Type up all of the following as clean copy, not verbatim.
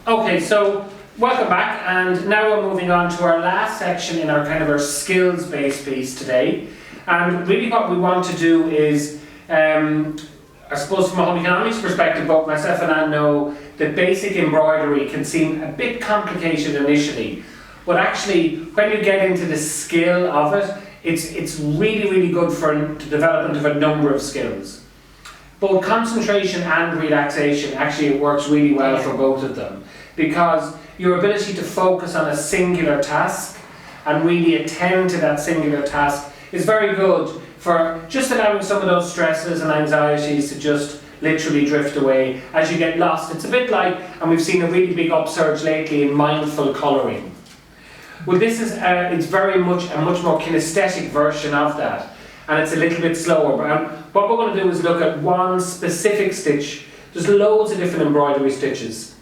Okay, so welcome back, and now we're moving on to our last section in our our skills-based piece today. And really what we want to do is, I suppose from a home economics perspective, both myself and Anne know that basic embroidery can seem a bit complicated initially, but actually when you get into the skill of it, it's really good for the development of a number of skills. Both concentration and relaxation, actually it works really well for both of them, because your ability to focus on a singular task and really attend to that singular task is very good for just allowing some of those stresses and anxieties to just literally drift away as you get lost. It's a bit like, and we've seen a really big upsurge lately in mindful colouring. Well, this is it's very much a much more kinesthetic version of that, and it's a little bit slower. But what we're going to do is look at one specific stitch. There's loads of different embroidery stitches,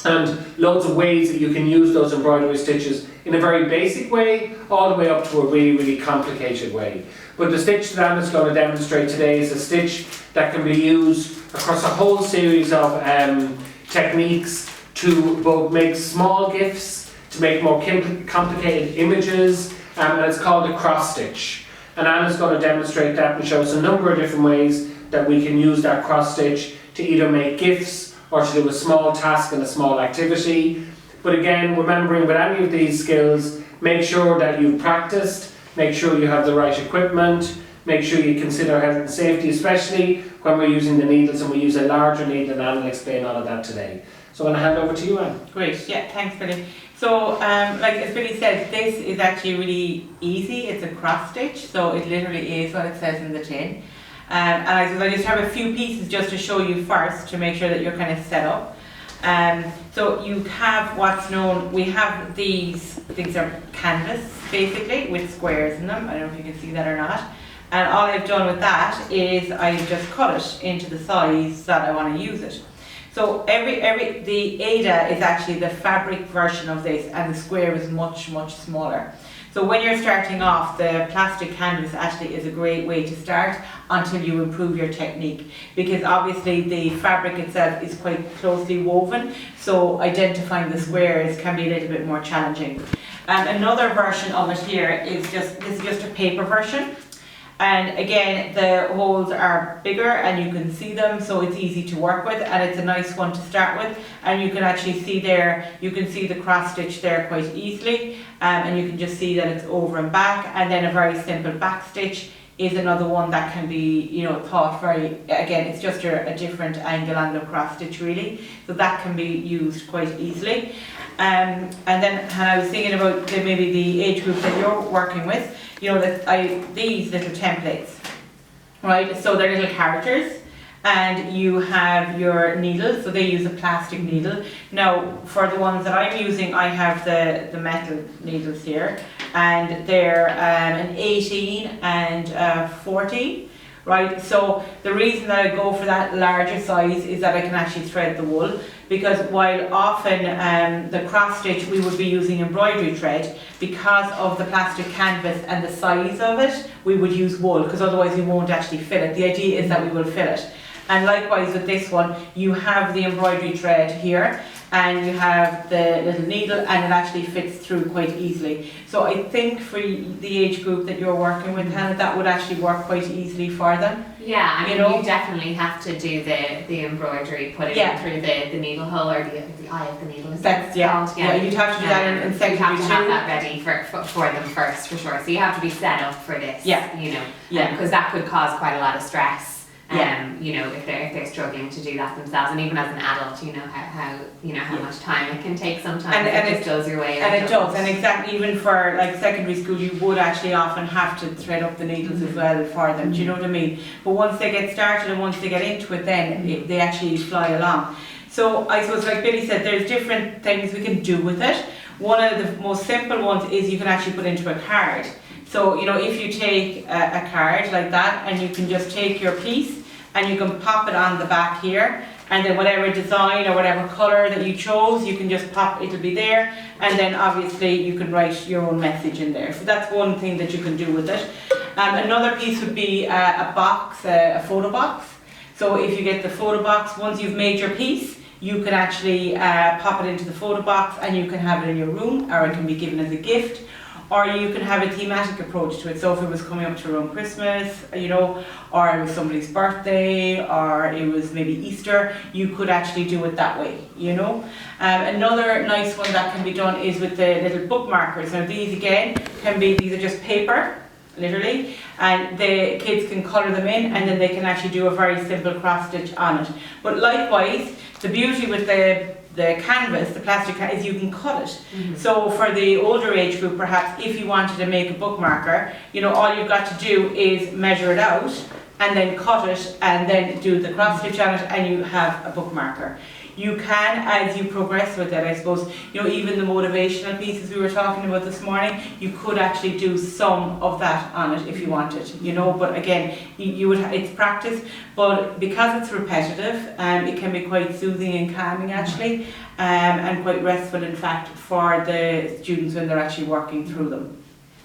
and loads of ways that you can use those embroidery stitches in a very basic way, all the way up to a really complicated way. But the stitch that Anna's going to demonstrate today is a stitch that can be used across a whole series of techniques to both make small gifts, to make more complicated images, and it's called a cross stitch. And Anna's going to demonstrate that and show us a number of different ways that we can use that cross stitch to either make gifts or to do a small task and a small activity. But again, remembering with any of these skills, make sure that you've practiced, make sure you have the right equipment, make sure you consider health and safety, especially when we're using the needles, and we use a larger needle, and Anne will explain all of that today. So I'm going to hand over to you, Anne. Great, yeah, thanks Billy. So, like as Billy said, this is actually really easy. It's a cross stitch, so it literally is what it says in the tin. And I just have a few pieces just to show you first to make sure that you're kind of set up. So you have what's known, we have these are canvas basically with squares in them. I don't know if you can see that or not. And all I've done with that is I've just cut it into the size that I want to use it. So the Ada is actually the fabric version of this, and the square is much smaller. So when you're starting off, the plastic canvas actually is a great way to start until you improve your technique, because obviously the fabric itself is quite closely woven, so identifying the squares can be a little bit more challenging. And another version of it here is this is just a paper version. And again, the holes are bigger and you can see them, so it's easy to work with, and it's a nice one to start with. And you can actually see there, you can see the cross stitch there quite easily, and you can just see that it's over and back. And then a very simple back stitch is another one that can be, taught very, again, it's just a different angle on the cross stitch really, so that can be used quite easily. And then I was thinking about maybe the age group that you're working with, these little templates, right? So they're little characters, and you have your needles, so they use a plastic needle. Now, for the ones that I'm using, I have the metal needles here, and they're an 18 and 14, right? So the reason that I go for that larger size is that I can actually thread the wool, because while often the cross stitch we would be using embroidery thread, because of the plastic canvas and the size of it, we would use wool, because otherwise we won't actually fill it. The idea is that we will fill it. And likewise with this one, you have the embroidery thread here, and you have the little needle, and it actually fits through quite easily. So I think for the age group that you're working with, Hannah, that would actually work quite easily for them. Yeah, I mean, you definitely have to do the embroidery, put it in through the needle hole, or the eye of the needle. That's you'd have to do that in secondary. You have to have that ready for them first, for sure. So you have to be set up for this. Because that could cause quite a lot of stress. If they're struggling to do that themselves, and even as an adult, how much time it can take sometimes, and it just does your way. And it does, and exactly, even for like secondary school, you would actually often have to thread up the needles as well for them. Do you know what I mean? But once they get started and once they get into it, then they actually fly along. So I suppose, like Billy said, there's different things we can do with it. One of the most simple ones is you can actually put into a card. So, if you take a card like that, and you can just take your piece and you can pop it on the back here, and then whatever design or whatever colour that you chose, you can just pop, it'll be there, and then obviously you can write your own message in there. So that's one thing that you can do with it. Another piece would be a box, a photo box. So if you get the photo box, once you've made your piece, you can actually pop it into the photo box and you can have it in your room, or it can be given as a gift, or you can have a thematic approach to it. So if it was coming up to around Christmas, you know, or it was somebody's birthday, or it was maybe Easter, you could actually do it that way, you know. Another nice one that can be done is with the little bookmarkers. Now these again these are just paper, literally, and the kids can colour them in, and then they can actually do a very simple cross stitch on it. But likewise, the beauty with the canvas, the plastic, is you can cut it. So for the older age group, perhaps if you wanted to make a bookmarker, you know, all you've got to do is measure it out and then cut it and then do the cross stitch on it, and you have a bookmarker. You can, as you progress with it, I suppose, you know, even the motivational pieces we were talking about this morning, you could actually do some of that on it if you wanted, you know. But again, you would it's practice, but because it's repetitive, it can be quite soothing and calming actually, and quite restful in fact for the students when they're actually working through them.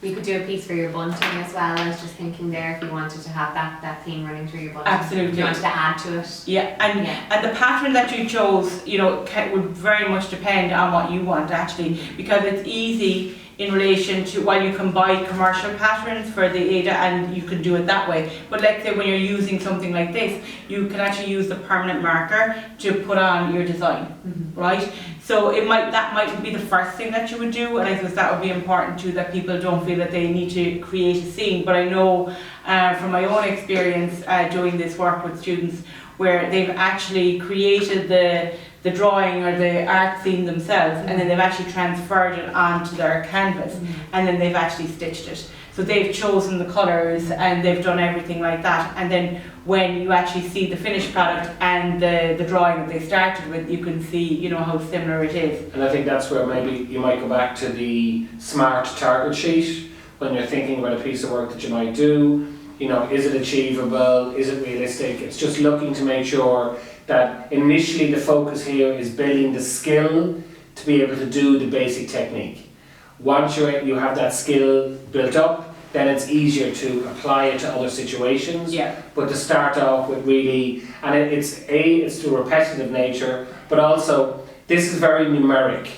You could do a piece for your bunting as well. I was just thinking there, if you wanted to have that theme running through your bunting. Absolutely. If you wanted to add to it. Yeah, and the pattern that you chose, you know, would very much depend on what you want actually, because it's easy in relation to, while you can buy commercial patterns for the Ada and you can do it that way, but let's say when you're using something like this, you can actually use the permanent marker to put on your design, right? So that might be the first thing that you would do, and I suppose that would be important too, that people don't feel that they need to create a scene. But I know from my own experience doing this work with students, where they've actually created the drawing or the art scene themselves, and then they've actually transferred it onto their canvas, and then they've actually stitched it. So they've chosen the colours and they've done everything like that, and then when you actually see the finished product and the drawing that they started with, you can see, you know, how similar it is. And I think that's where maybe you might go back to the SMART target sheet when you're thinking about a piece of work that you might do. You know, is it achievable? Is it realistic? It's just looking to make sure that initially the focus here is building the skill to be able to do the basic technique. Once you have that skill built up, then it's easier to apply it to other situations. Yeah. But to start off with really, and it's the repetitive nature, but also this is very numeric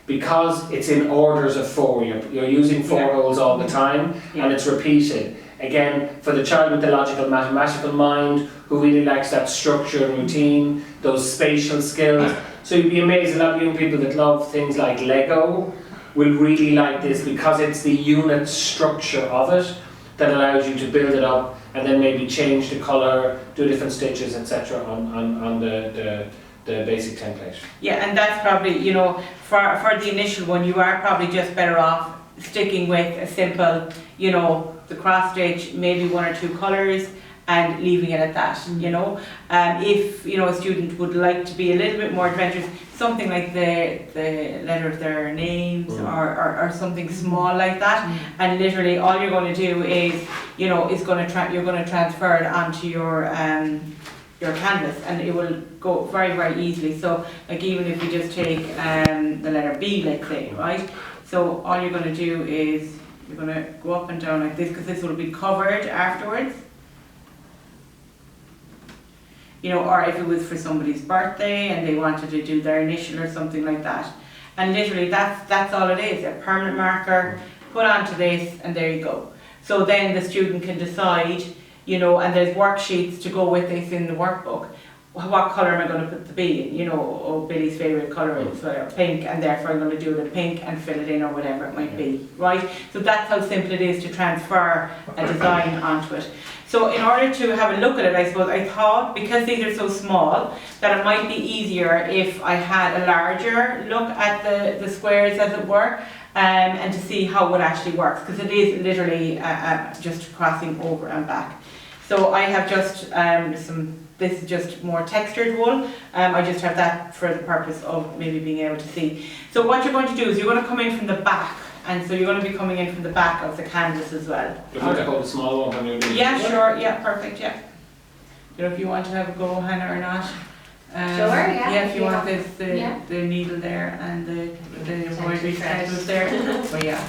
because it's in orders of 4. You're using 4 holes all the time, and it's repeated. Again, for the child with the logical mathematical mind, who really likes that structure and routine, those spatial skills. So you'd be amazed, a lot of young people that love things like Lego will really like this, because it's the unit structure of it that allows you to build it up and then maybe change the colour, do different stitches, etc. on the basic template. Yeah, and that's probably, you know, for the initial one, you are probably just better off sticking with a simple, you know, the cross stitch, maybe 1 or 2 colours, and leaving it at that, you know. If, you know, a student would like to be a little bit more adventurous, something like the letter of their names, or something small like that, and literally all you're going to do is, you know, you're going to transfer it onto your canvas, and it will go very, very easily. So like, even if you just take the letter B, let's say, right? So all you're going to do is you're going to go up and down like this, because this will be covered afterwards. You know, or if it was for somebody's birthday and they wanted to do their initial or something like that. And literally that's all it is, a permanent marker, put onto this, and there you go. So then the student can decide, you know, and there's worksheets to go with this in the workbook. What colour am I going to put the B in? You know, oh, Billy's favourite colour is pink, and therefore I'm going to do it in pink and fill it in, or whatever it might be, right? So that's how simple it is to transfer a design onto it. So in order to have a look at it, I suppose, I thought, because these are so small, that it might be easier if I had a larger look at the squares, as it were, and to see how it actually works, because it is literally just crossing over and back. So I have just this is just more textured wool. I just have that for the purpose of maybe being able to see. So what you're going to do is you're going to come in from the back, and so you're going to be coming in from the back of the canvas as well. Do you want to hold a small one when you're doing Yeah, sure, yeah, perfect, yeah. You know, if you want to have a go, Hannah, or not. Sure, yeah. Yeah, if you want the needle there and the embroidery thread there. But yeah.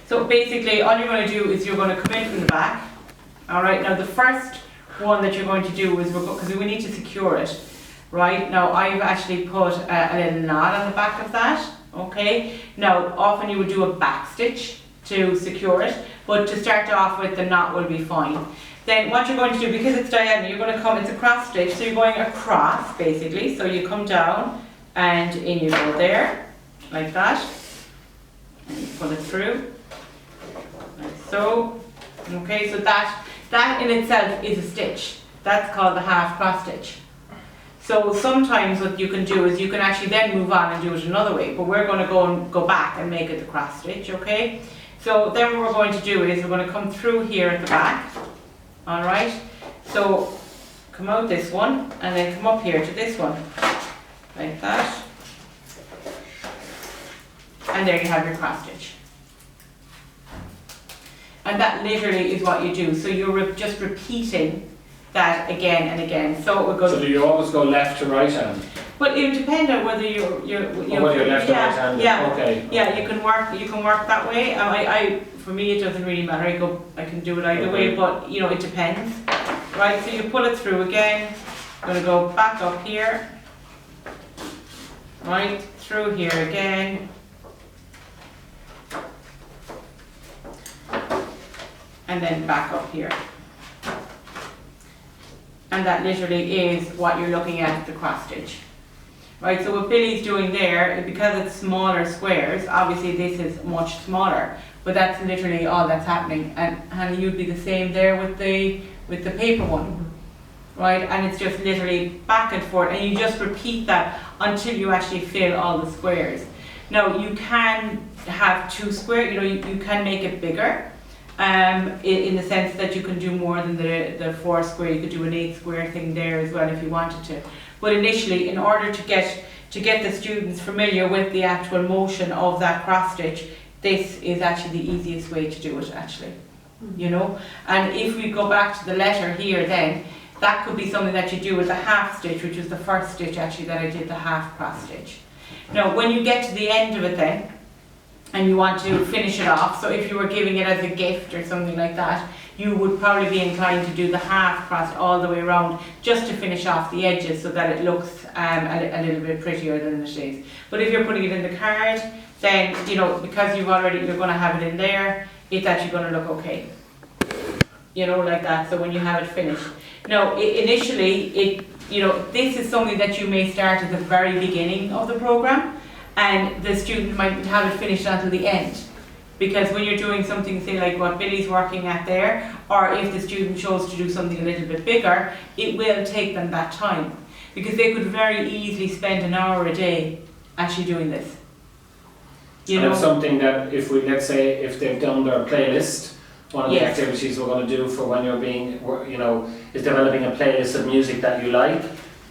So basically all you're going to do is you're going to come in from the back. Alright, now the first one that you're going to do is, because we need to secure it, right? Now I've actually put a little knot on the back of that, okay? Now often you would do a back stitch to secure it, but to start off with, the knot will be fine. Then what you're going to do, because it's diagonal, you're going to come, it's a cross stitch, so you're going across basically. So you come down and in you go there, like that, and you pull it through, like so. Okay, so that in itself is a stitch. That's called the half cross stitch. So sometimes what you can do is you can actually then move on and do it another way, but we're going to go back and make it the cross stitch, okay? So then what we're going to do is we're going to come through here at the back. Alright, so come out this one and then come up here to this one, like that, and there you have your cross stitch. And that literally is what you do, so you're just repeating that again and again. So it would go. So do you always go left to right hand? Well, it would depend on whether you're whether you're left or right handed. Yeah, okay. Yeah, you can work that way. For me it doesn't really matter. I can do it either way, but you know, it depends. Right, so you pull it through again. I'm going to go back up here. Right, through here again. And then back up here. And that literally is what you're looking at, the cross stitch. Right, so what Billy's doing there, because it's smaller squares, obviously this is much smaller, but that's literally all that's happening. And Hannah, you'd be the same there with the paper one, right? And it's just literally back and forth, and you just repeat that until you actually fill all the squares. Now you can have two squares, you know, you can make it bigger, in the sense that you can do more than the 4 square. You could do an 8 square thing there as well if you wanted to. But initially, in order to get the students familiar with the actual motion of that cross stitch, this is actually the easiest way to do it actually, you know. And if we go back to the letter here then, that could be something that you do with the half stitch, which was the first stitch actually that I did, the half cross stitch. Now when you get to the end of it then, and you want to finish it off, so if you were giving it as a gift or something like that, you would probably be inclined to do the half crossed all the way around just to finish off the edges so that it looks a little bit prettier than it is. But if you're putting it in the card, then you know, because you're going to have it in there, it's actually going to look okay, you know, like that. So when you have it finished, now initially this is something that you may start at the very beginning of the program, and the student might have it finished until the end. Because when you're doing something, say like what Billy's working at there, or if the student chose to do something a little bit bigger, it will take them that time. Because they could very easily spend an hour a day actually doing this. You know? It's something that let's say if they've done their playlist, one of the activities we're going to do for when you're is developing a playlist of music that you like.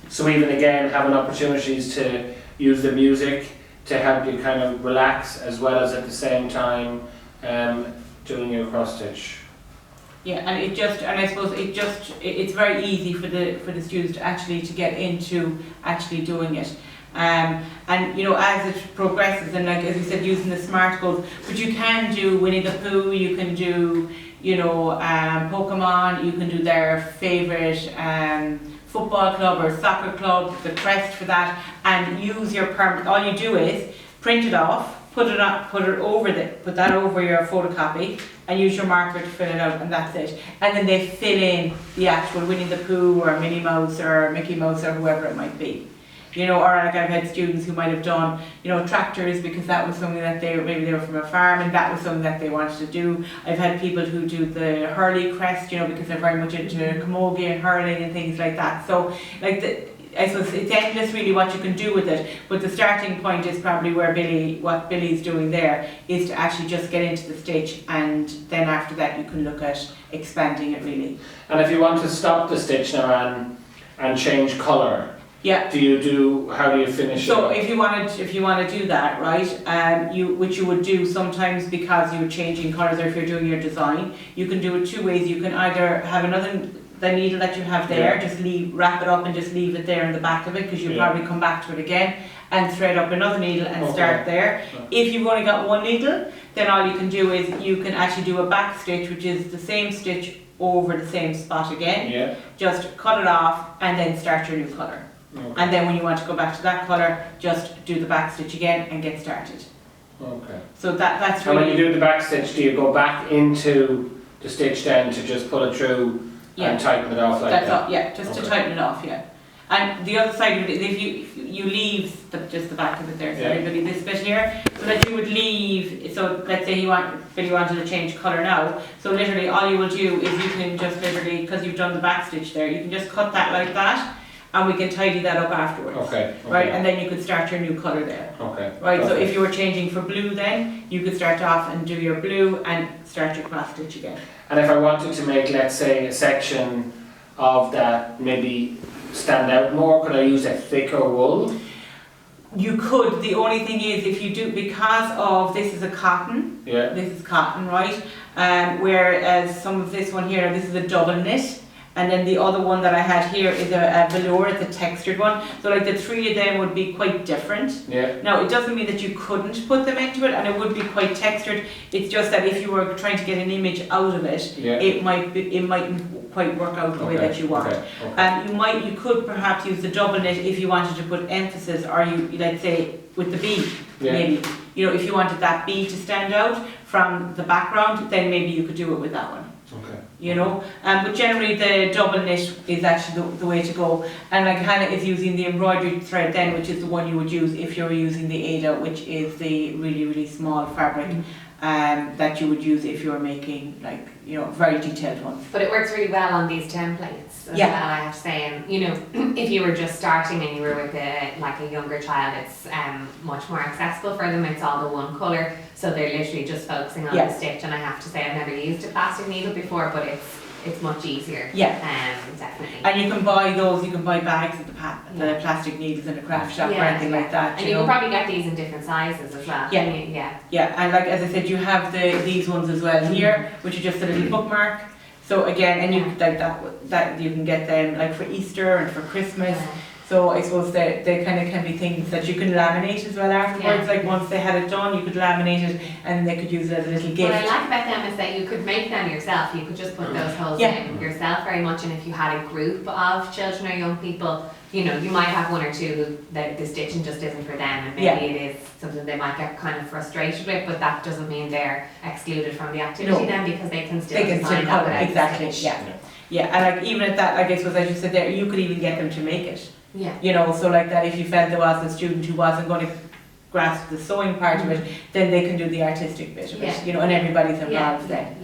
So even again, having opportunities to use the music to help you kind of relax, as well as at the same time doing your cross stitch. Yeah, and I suppose it's very easy for the students to get into actually doing it. And you know, as it progresses, and like as you said, using the SMART goals, but you can do Winnie the Pooh, you can do, you know, Pokemon, you can do their favourite football club or soccer club, the crest for that, and use your permanent. All you do is print it off, put that over your photocopy, and use your marker to fill it out, and that's it. And then they fill in the actual Winnie the Pooh or Minnie Mouse or Mickey Mouse or whoever it might be. You know, or like I've had students who might have done, you know, tractors, because that was something that maybe they were from a farm and that was something that they wanted to do. I've had people who do the Hurley crest, you know, because they're very much into camogie and hurling and things like that. So, like, I suppose it's endless really what you can do with it, but the starting point is probably where what Billy's doing there, is to actually just get into the stitch, and then after that you can look at expanding it really. And if you want to stop the stitch now and change colour, yeah. How do you finish it? So if you want to do that, right, which you would do sometimes because you're changing colours, or if you're doing your design, you can do it 2 ways. You can either have the needle that you have there, just wrap it up and just leave it there in the back of it, because you'll probably come back to it again, and thread up another needle and start there. If you've only got one needle, then all you can do is you can actually do a back stitch, which is the same stitch over the same spot again. Yeah. Just cut it off and then start your new colour. Okay. And then when you want to go back to that colour, just do the back stitch again and get started. Okay. So that's And really... when you do the back stitch, do you go back into the stitch then to just pull it through and tighten it off like that's that? all, yeah, just to tighten it off, yeah. And the other side of it is if you leave just the back of it there, so everybody, this bit here, so that you would leave, so let's say Billy wanted to change colour now, so literally all you will do is you can just literally, because you've done the back stitch there, you can just cut that like that, and we can tidy that up afterwards. Okay. Right, and then you could start your new colour there. Okay. Right, so if you were changing for blue then, you could start off and do your blue and start your cross stitch again. And if I wanted to make, let's say, a section of that maybe stand out more, could I use a thicker wool? You could, the only thing is if you do, because of this is a cotton, this is cotton, right? Whereas some of this one here, this is a double knit, and then the other one that I had here is a velour, it's a textured one. So like the three of them would be quite different. Yeah. Now it doesn't mean that you couldn't put them into it, and it would be quite textured. It's just that if you were trying to get an image out of it, it mightn't quite work out the way that you want. You could perhaps use the double knit if you wanted to put emphasis, or let's say with the bee, maybe. You know, if you wanted that bee to stand out from the background, then maybe you could do it with that one. Okay. You know, but generally the double knit is actually the way to go. And like Hannah is using the embroidery thread then, which is the one you would use if you were using the Ada, which is the really, really small fabric that you would use if you were making like, you know, very detailed ones. But it works really well on these templates as well, I have to say. And you know, if you were just starting and you were with a younger child, it's much more accessible for them. It's all the one colour, so they're literally just focusing on the stitch. And I have to say, I've never used a plastic needle before, but it's much easier. Definitely. And you can buy those. You can buy bags of the plastic needles in a craft shop or anything like that. And you can probably get these in different sizes as well. Yeah. And like as I said, you have these ones as well here, which are just a little bookmark. So again, and you like that you can get them like for Easter and for Christmas. So I suppose they kind of can be things that you can laminate as well afterwards. Like once they had it done, you could laminate it and they could use it as a little gift. What I like about them is that you could make them yourself. You could just put those holes in yourself very much. And if you had a group of children or young people, you know, you might have one or two who the stitching just isn't for them, and maybe it is something they might get kind of frustrated with, but that doesn't mean they're excluded from the activity then, because they can still design that without exactly. stitch. And like even at that, like I suppose as you said there, you could even get them to make it. Yeah. You know, so like that if you felt there was a student who wasn't going to grasp the sewing part of it, then they can do the artistic bit of it, you know, and everybody's involved then.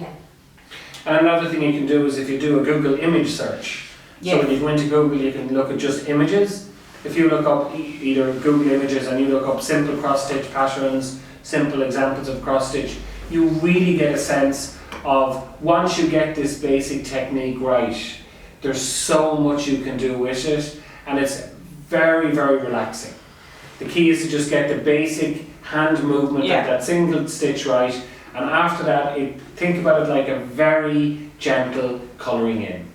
And another thing you can do is if you do a Google image search, so when you go into Google you can look at just images. If you look up either Google Images and you look up simple cross stitch patterns, simple examples of cross stitch, you really get a sense of, once you get this basic technique right, there's so much you can do with it, and it's very, very relaxing. The key is to just get the basic hand movement of that single stitch right, and after that, think about it like a very gentle colouring in.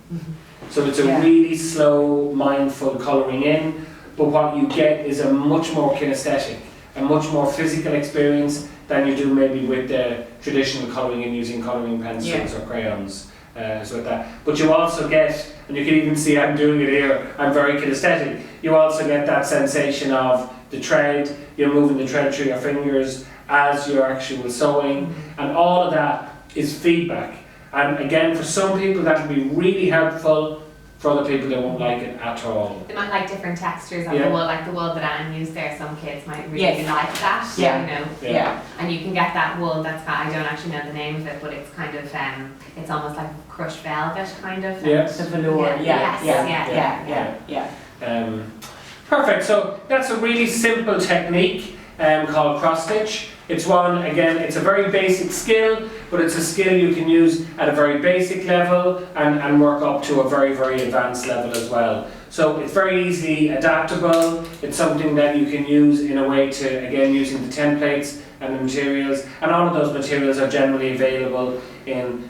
So it's a really slow, mindful colouring in, but what you get is a much more kinesthetic, a much more physical experience than you do maybe with the traditional colouring in using colouring pencils or crayons. So with that. But you also get, and you can even see I'm doing it here, I'm very kinesthetic, you also get that sensation of the thread, you're moving the thread through your fingers as you're actually sewing, and all of that is feedback. And again, for some people that will be really helpful, for other people they won't like it at all. They might like different textures of the wool, like the wool that Anne used there. Some kids might really like that, you know. And you can get that wool that's got, I don't actually know the name of it, but it's kind of, it's almost like crushed velvet kind of. Yes. The velour, Perfect, so that's a really simple technique called cross stitch. It's one, again, it's a very basic skill, but it's a skill you can use at a very basic level and work up to a very, very advanced level as well. So it's very easily adaptable. It's something that you can use in a way to, again, using the templates and the materials. And all of those materials are generally available in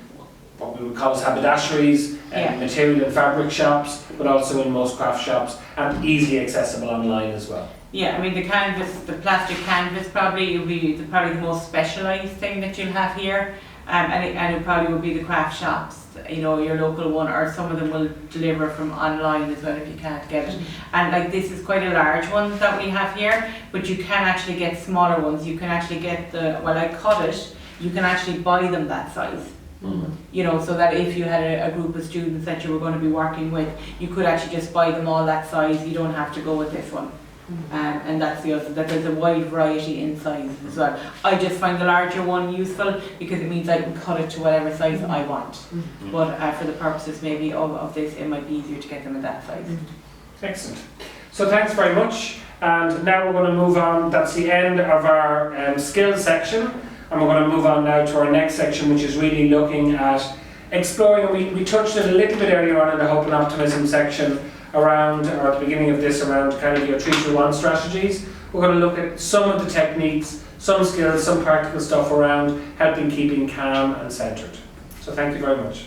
what we would call as haberdasheries, material and fabric shops, but also in most craft shops, and easily accessible online as well. Yeah, I mean the canvas, the plastic canvas probably will be probably the most specialised thing that you'll have here, and it probably will be the craft shops you know, your local one, or some of them will deliver from online as well if you can't get it. And like this is quite a large one that we have here, but you can actually get smaller ones. You can actually get well, I cut it, you can actually buy them that size. You know, so that if you had a group of students that you were going to be working with, you could actually just buy them all that size. You don't have to go with this one. And that's the other, that there's a wide variety in sizes as well. I just find the larger one useful because it means I can cut it to whatever size I want. But for the purposes maybe of this, it might be easier to get them in that size. Excellent. So thanks very much. And now we're going to move on. That's the end of our skills section. And we're going to move on now to our next section, which is really looking at exploring. We touched it a little bit earlier on in the hope and optimism section around, or at the beginning of this, around kind of your 3-2-1 strategies. We're going to look at some of the techniques, some skills, some practical stuff around helping keeping calm and centred. So thank you very much.